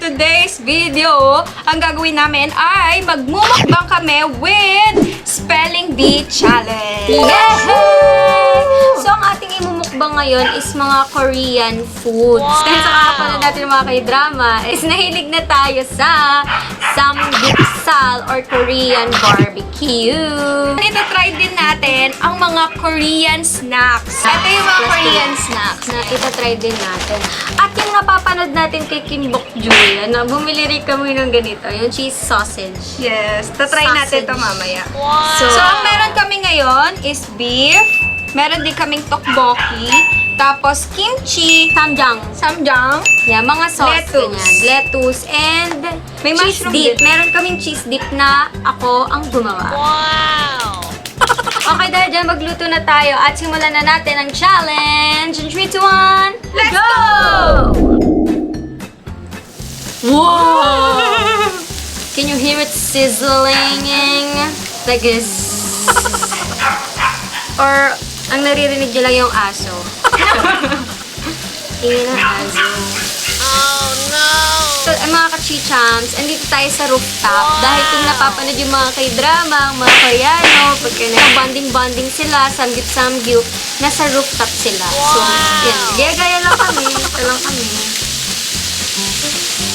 today's video, ang gagawin namin ay magmumukbang kami with Spelling Bee Challenge. Yay! So, ang ating imumukbang ngayon is mga Korean foods. Dahil sa kakapanood natin mga k-drama, is nahilig na tayo sa samgyeopsal or Korean barbecue. Ito try din natin ang mga Korean snacks. Ito yung mga Korean snacks na ito-try din natin. At yung napapanood natin kay Kim Bok Julia, na bumili rin kami ng ganito, yung cheese sausage. Yes, tatry natin ito mamaya. Wow! So, ang meron kami ngayon is beef, meron din kaming tteokbokki, tapos kimchi, samjang, yeah, mga sauce, ganyan, lettuce, and may cheese mushroom dip. din. Meron kaming cheese dip na ako ang gumawa. Wow! Okay, dahil dyan, magluto na tayo at simulan na natin ang challenge. In 3, 2, 1, let's go! Wow! Can you hear it sizzling? Like this. Or, ang naririnig nyo lang yung aso. Ingin ng aso. Oh, no! So, mga Kachichams, andito tayo sa rooftop. Dahil kung napapanood yung mga k-drama, ang mga Koreano, pagka bonding-bonding sila, samgyup-samgyup, nasa rooftop sila. So, yan. Gaya-gaya lang kami. Ito lang kami.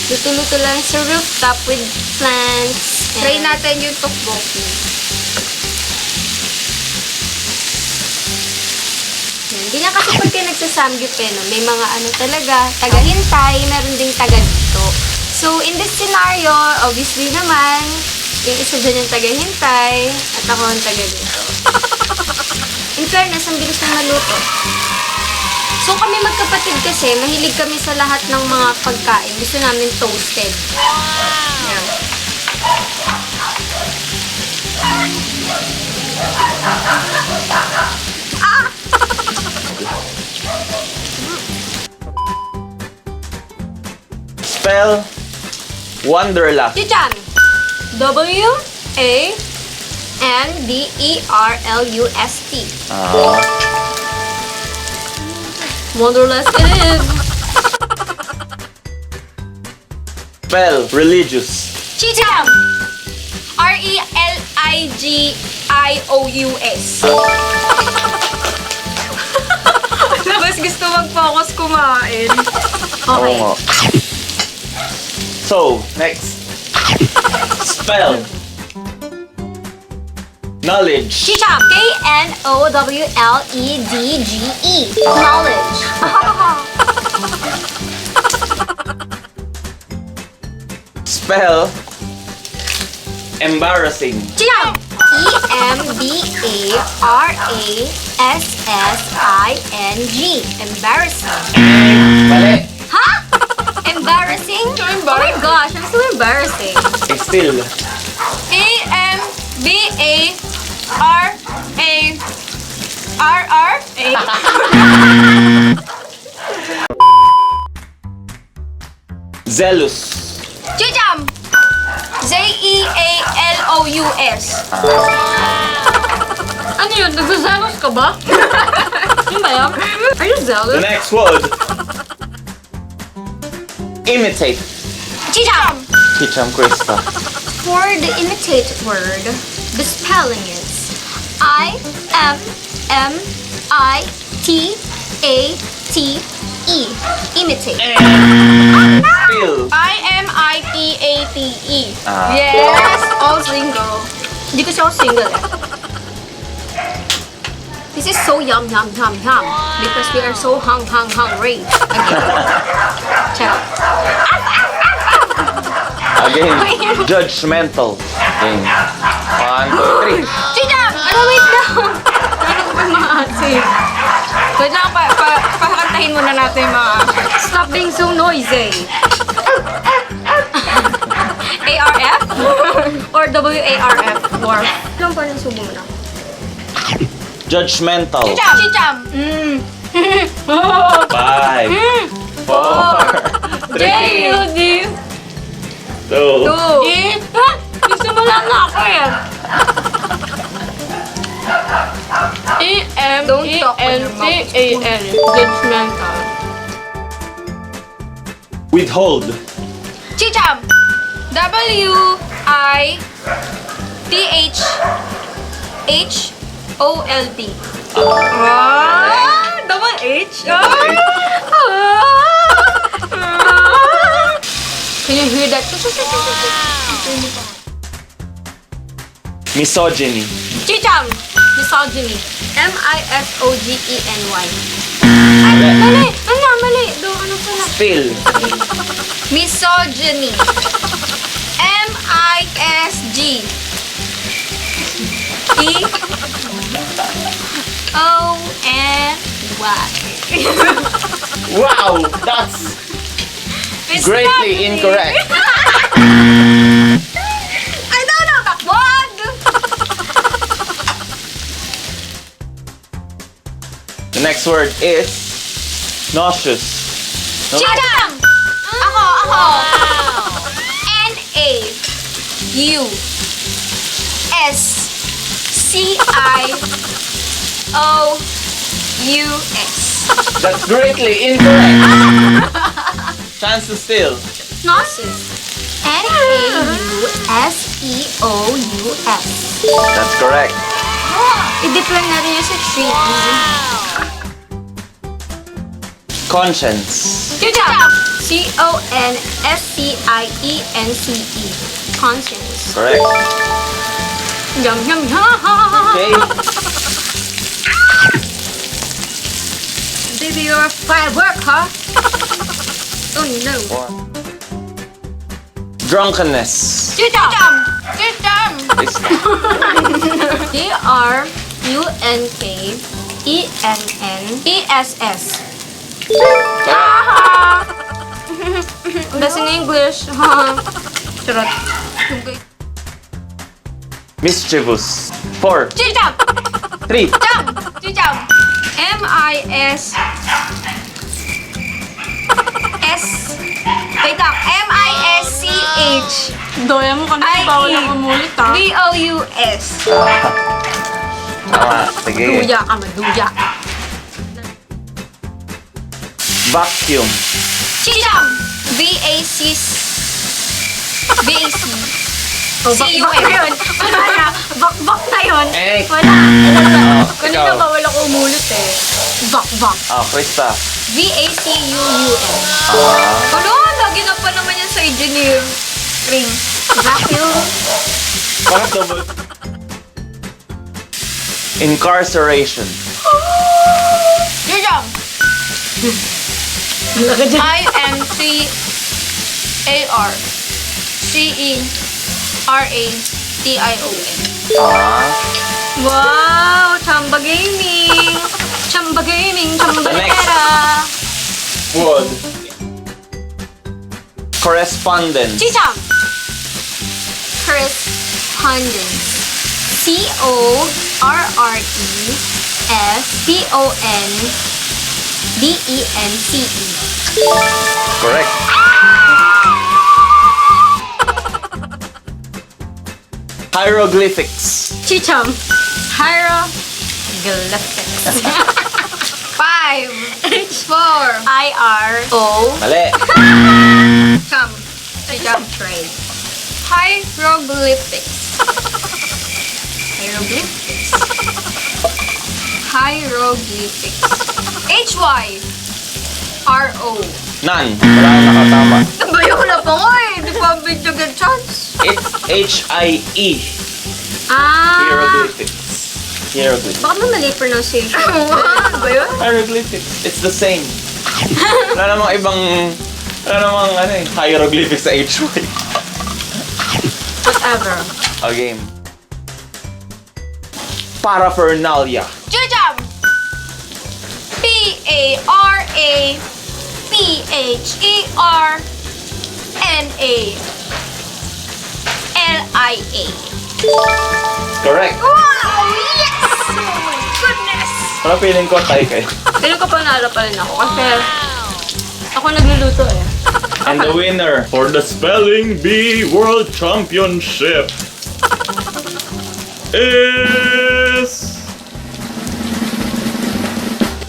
Luto-luto lang sa rooftop with plants. Try natin yung tteokbokki. Hindi na kasi pagka nagsasamgyup no? May mga ano talaga, taga-hintay, meron ding taga-dito. So, in this scenario, obviously naman, yung isa dyan yung taga-hintay, at ako ang taga-dito. In fairness, ang bilis na maluto. So, kami magkapatid kasi, mahilig kami sa lahat ng mga pagkain. Gusto namin toasted. Yan. Spell Wanderlust. Kachichams. W-A-N-D-E-R-L-U-S-T. Wanderlust it is. Spell Religious. Kachichams. R-E-L-I-G-I-O-U-S. Mas gusto mag-focus kumain. Okay. Oo nga. So, next. Spell Knowledge. Kachichams. K-N-O-W-L-E-D-G-E. Knowledge. Spell Embarrassing. Kachichams. E-M-B-A-R-A-S-S-I-N-G. Embarrassing. Mali. Huh? Embarrassing? Oh my gosh, I'm so embarrassing. Still. A-M-B-A-R-A-R-R-A. Zealous. Kachichams. Z-E-A-L-O-U-S. Ano yun? Nagsasalos ka ba? Ano ba yan? Are you The zealous? next word. Imitate. Kachichams. Kicham Krista. For the imitate word, the spelling is I-M-M-I-T-A-T-E. Imitate. Still. I-M-I-T-A-T-E. Yes! All single. Hindi kasi ako single eh. This is so yum, yum, yum, yum. Because we are so hungry. Again. Ciao. Again. Judgmental. Again. 1, 2, 3. Chidam! Ano, wait lang. Ano ko ba mga ate? Wait lang, pakantahin muna natin yung mga... Stop being so noisy. A-R-F? Or W-A-R-F? War. Ilang pa ng subo mo na? Judgmental. Chicham! 5, 4, 3, J-U-D 2. Nagsimula na ako eh. E-M-E-N-T-A-L. Judgmental. Withhold. Chicham! W-I-T-H-H-O-L-D. Double H? Can you hear that? Misogyny. Chicham! Misogyny. M-I-S-O-G-E-N-Y. Mali. Mali. Ano pala? Still. Misogyny. M-I-S-G. E-O-N-Y. Wow, that's greatly incorrect. I don't know that word. The next word is nauseous. No? Chicham! Ako. N-A-U-S-C-I-O-U-S. That's greatly incorrect. Chance to steal. Nauseous. N-A-U-S-E-O-U-S. That's correct. I-depend na rin yung sa tree. Conscience. Chicham! C-O-N-S-C-I-E-N-C-E. Conscience. Correct. Yum. Okay. Baby, you're a firework, huh? Oh no. Drunkenness. Chicham! Is D-R-U-N-K-E-N-N-E-S-S. correct. That's in English. Charot. Mischievous. 4, Chicham! 3, Chicham! M-I-S... Wait lang. M-I-S-C-H... Doya mo kami, bawal ako umulit ha. V-O-U-S. Tama. Sige. Duya ka, maduya. Vacuum. Chicham! V-A-C... V-A-C... Bakbak na yun. Wala na. Bakbak na yun. Eh. Wala. Kanina Ikaw. bawal ako umulit eh. Bakbak. Krista. V-A-C-U-U-M. Ano? Lagi na pa naman yan sa engineering. Vacuum. Bakit double? Incarceration. Chicham! I-N-C-A-R-C-E-R-A-T-I-O-N. Wow! Chamba Gaming! Chamba Gaming! Chamba The next. Lera! Wood. Correspondence. Chicham! Correspondence. C-O-R-R-E-S-P-O-N-D-E-N-C-E. Correct. Hieroglyphics. Chicham! Hieroglyphics. 5, 4, I-R-O. Mali. Cham. Chicham. Trade. Hieroglyphics. Hieroglyphics. H-Y-R-O. None. Wala kang nakatama. Nabayo na pa nga eh. Di pa video get chance. It's H-I-E. Hieroglyphics. Hieroglyphics. Baka mali pronunciation. Ano ba yun? Hieroglyphics. It's the same. Wala namang ibang... Wala namang hieroglyphics sa H-Y. Whatever. A game. Paraphernalia. Chicham! P-A-R-A-P-H-E-R-N-A-L-I-A. Correct. Wow! Yes! Oh my goodness! Parang feeling ko tayo kayo. Feeling ko panalo pa rin ako kasi ako nagluluto eh. And the winner for the Spelling Bee World Championship is...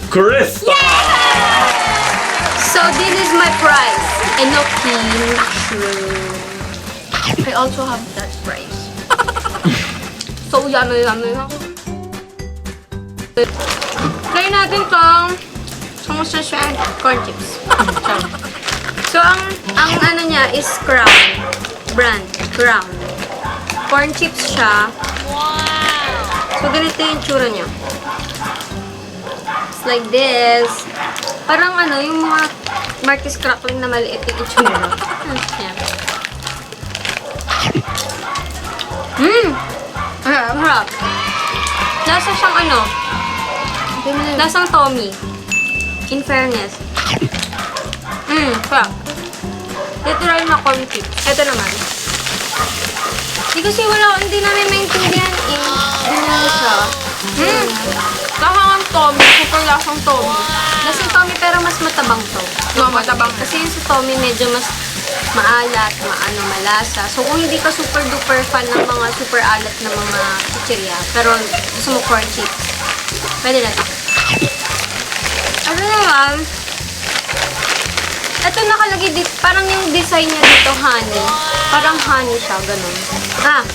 Krista! So this is my prize. Enoki mushroom. I also have that fries. So yummy. Try natin tong samosa siya corn chips. So, ang ano niya is Crown. Brand. Crown. Corn chips siya. So, ganito yung tsura niya. It's like this. Parang ano, yung mga Marcus Crackling na maliit yung itsura. Yan. Harap. Lasa siyang ano, lasang Tommy. In fairness. Crap. Literal na corn chips. Ito naman. Hindi namin maintindihan ano siya. Lasang Tommy. Super lasang Tommy. Lasang Tommy pero mas matabang to. No, matabang. Kasi yung sa Tommy medyo mas maalat, malasa. So kung hindi ka super duper fan ng mga super alat na mga chichirya, pero gusto mo corn chips, pwede na to. Ano naman? Ito nakalagay dito, parang yung design niya dito, honey. Parang honey siya, ganun.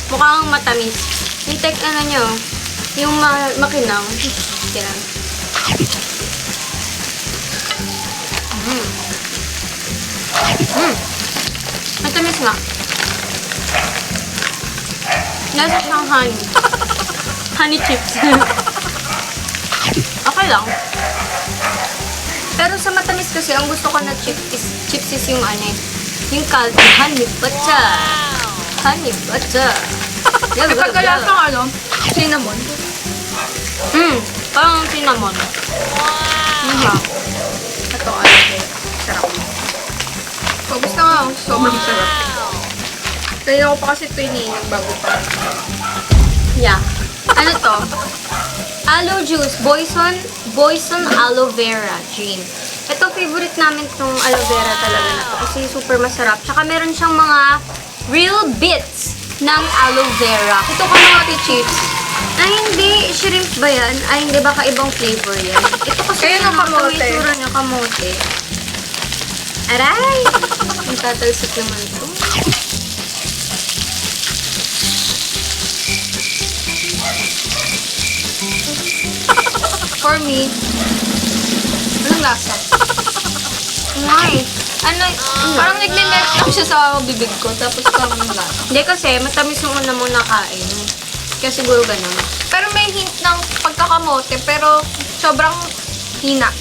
Mukhang matamis. Yung ano nyo, yung makinang. Yan. Matamis nga. Lasa siyang honey. Honey chips. Okay lang. Pero sa matamis kasi, ang gusto ko na chips is yung yung caldo. Honey butter. Honey butter. May pagkalasang cinnamon. Parang cinnamon. Ito, sarap. Gusto nga, sobrang sarap. Kaya ako pa kasi ito iniinom bago pa. Yeah. Ano to? Aloe juice. Boyson aloe vera drink. Ito, favorite namin itong aloe vera talaga na to. Kasi super masarap. Tsaka meron siyang mga real bits ng aloe vera. Ito kamote chips. Ay, hindi. Shrimp ba yan? Ay, hindi. Baka ibang flavor yan. Ito kasi Kaya ng kamote. Ito may itsura niya, kamote. Aray! Ang tatalsik naman ito. For me, anong lasa? Ngay. Parang nagne-melt lang siya sa bibig ko, tapos parang lasa. Hindi kasi, matamis yung una mo nakain. Kaya siguro ganun. Pero may hint ng pagkakamote, pero sobrang hina.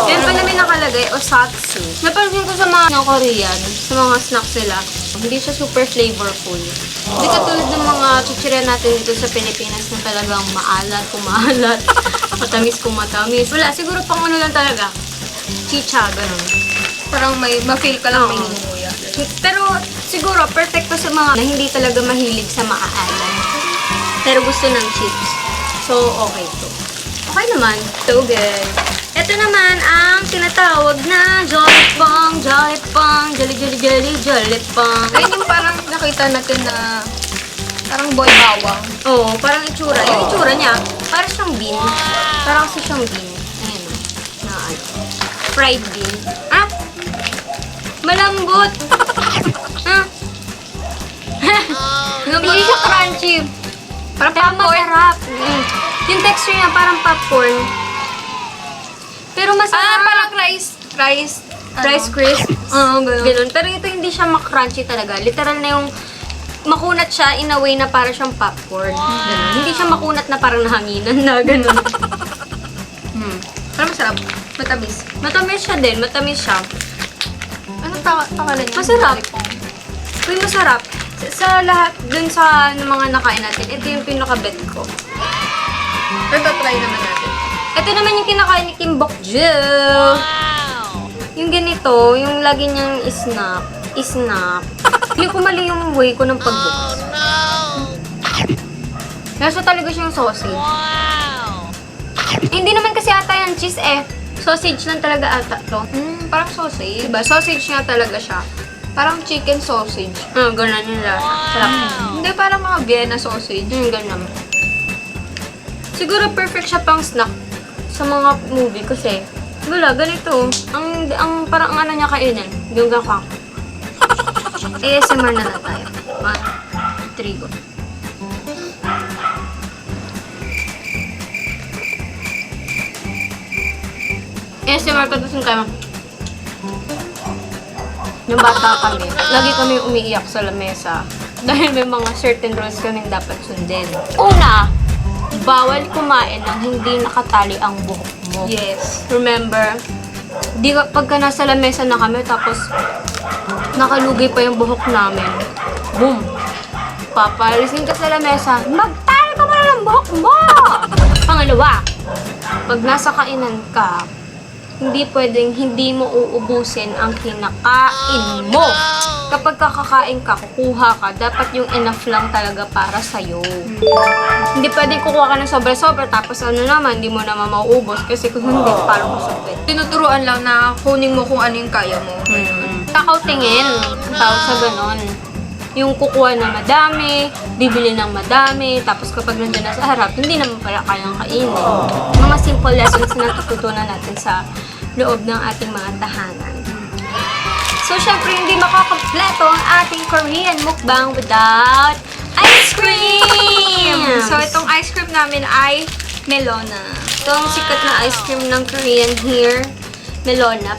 Yan pala may nakalagay, osatsu. Napansin ko sa mga Korean, sa mga snacks sila, hindi siya super flavorful. Hindi katulad ng mga chichirya natin dito sa Pilipinas na talagang maalat, matamis kung matamis. Wala, siguro pang ano lang talaga. Chicha, ganun. Parang ma-feel ka lang may hinuya. Pero siguro, perfecto sa mga na hindi talaga mahilig sa maalat. Pero gusto ng chips. So, okay to. Okay naman. So good. Ito naman ang tinatawag na Jollipong, Jollipong. Ayun yung parang nakita natin na parang boy bawang. Oo, parang itsura. Yung itsura niya, parang siyang bean. Parang kasi siyang bean. Ayan o. Na ano. Fried bean. Malambot. Hindi siya crunchy. Parang Pero popcorn. masarap. Yung texture niya parang popcorn. Pero masarap. Parang rice Crisp. Oo, ganun. Pero ito hindi siya makrunchy talaga. Literal na yung makunat siya in a way na parang siyang popcorn. Ganun. Hindi siya makunat na parang nahanginan na ganun. Parang masarap. Matamis. Matamis siya din. Matamis siya. Anong pangalan niya? Masarap. Uy, masarap. Sa lahat, dun sa mga nakain natin, ito yung pinaka-bet ko. Ito, try naman natin. Ito naman yung kinakain ni Kim Bok Jill. Yung ganito, yung lagi niyang snap. Hindi ko mali yung way ko ng pagbukas. Nasa talaga siyang sausage. Hindi naman kasi ata yan cheese eh. Sausage lang talaga ata to. Parang sausage. Diba? Sausage nga talaga siya. Parang chicken sausage. Ganun yung lasa. Sarap. Hindi, parang mga Vienna sausage. Ganun. Siguro perfect siya pang snack sa mga movie kasi wala, ganito. Ang parang ano niya kainin. Yung gaka. ASMR na tayo. Trigo. ASMR ko kasi kayo. Nung bata kami, lagi kami umiiyak sa lamesa. Dahil may mga certain rules kaming dapat sundin. Una, bawal kumain ng hindi nakatali ang buhok mo. Yes. Remember, pagka nasa lamesa na kami, tapos nakalugay pa yung buhok namin. Boom! Papalisin ka sa lamesa, magtali ka muna ng buhok mo! Pangalawa, pag nasa kainan ka, hindi pwedeng hindi mo uubusin ang kinakain mo. Kapag kakakain ka, kukuha ka, dapat yung enough lang talaga para sa'yo. Hindi pwedeng kukuha ka ng sobra-sobra, tapos ano naman, hindi mo naman mauubos kasi kung hindi, parang masakit. Tinuturuan lang na kunin mo kung ano yung kaya mo. Takaw tingin, tawag sa ganon. Yung kukuha na madami, bibili ng madami, tapos kapag nandun na sa harap, hindi naman pala kayang kainin. Mga simple lessons na natututunan natin sa loob ng ating mga tahanan. So, syempre, hindi makakampleto ang ating Korean mukbang without ice cream! So, itong ice cream namin ay Melona. Ito ang sikat na ice cream ng Korean here, Melona.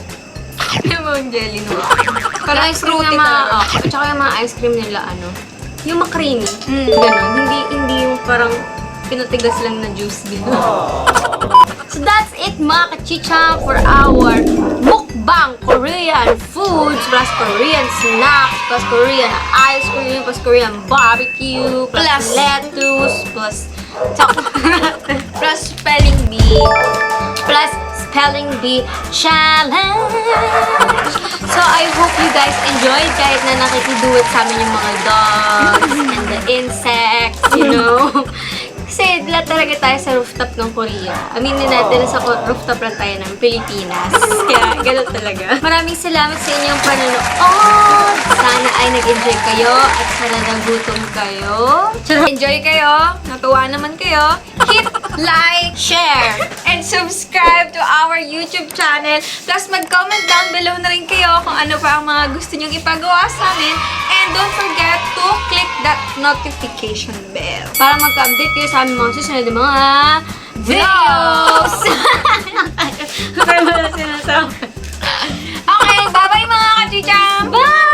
Yung jelly no. Parang ice cream na at saka yung mga ice cream nila, yung ma-creamy. Ganon. Hindi yung parang pinatigas lang na juice. So that's it mga kachicham for our mukbang Korean foods plus Korean snacks plus Korean ice cream plus Korean barbecue plus lettuce plus Plus spelling bee. plus spelling bee challenge. So I hope you guys enjoyed kahit na nakikiduwit sa amin yung mga dogs and the insects, you know. Kasi lahat talaga tayo sa rooftop ng Korea. Aminin natin na sa rooftop lang tayo ng Pilipinas. Kaya gano'n talaga. Maraming salamat sa inyong panonood. Sana ay nag-enjoy kayo at sana nagutom kayo. Enjoy kayo. Natuwa naman kayo. Hit like, share, and subscribe to our YouTube channel. Plus, mag-comment down below na rin kayo kung ano pa ang mga gusto nyong ipagawa sa amin. And don't forget to click that notification bell. Para magka-update kayo sa aming mga susunod na mga videos. Okay, bye-bye mga kachicham! Bye!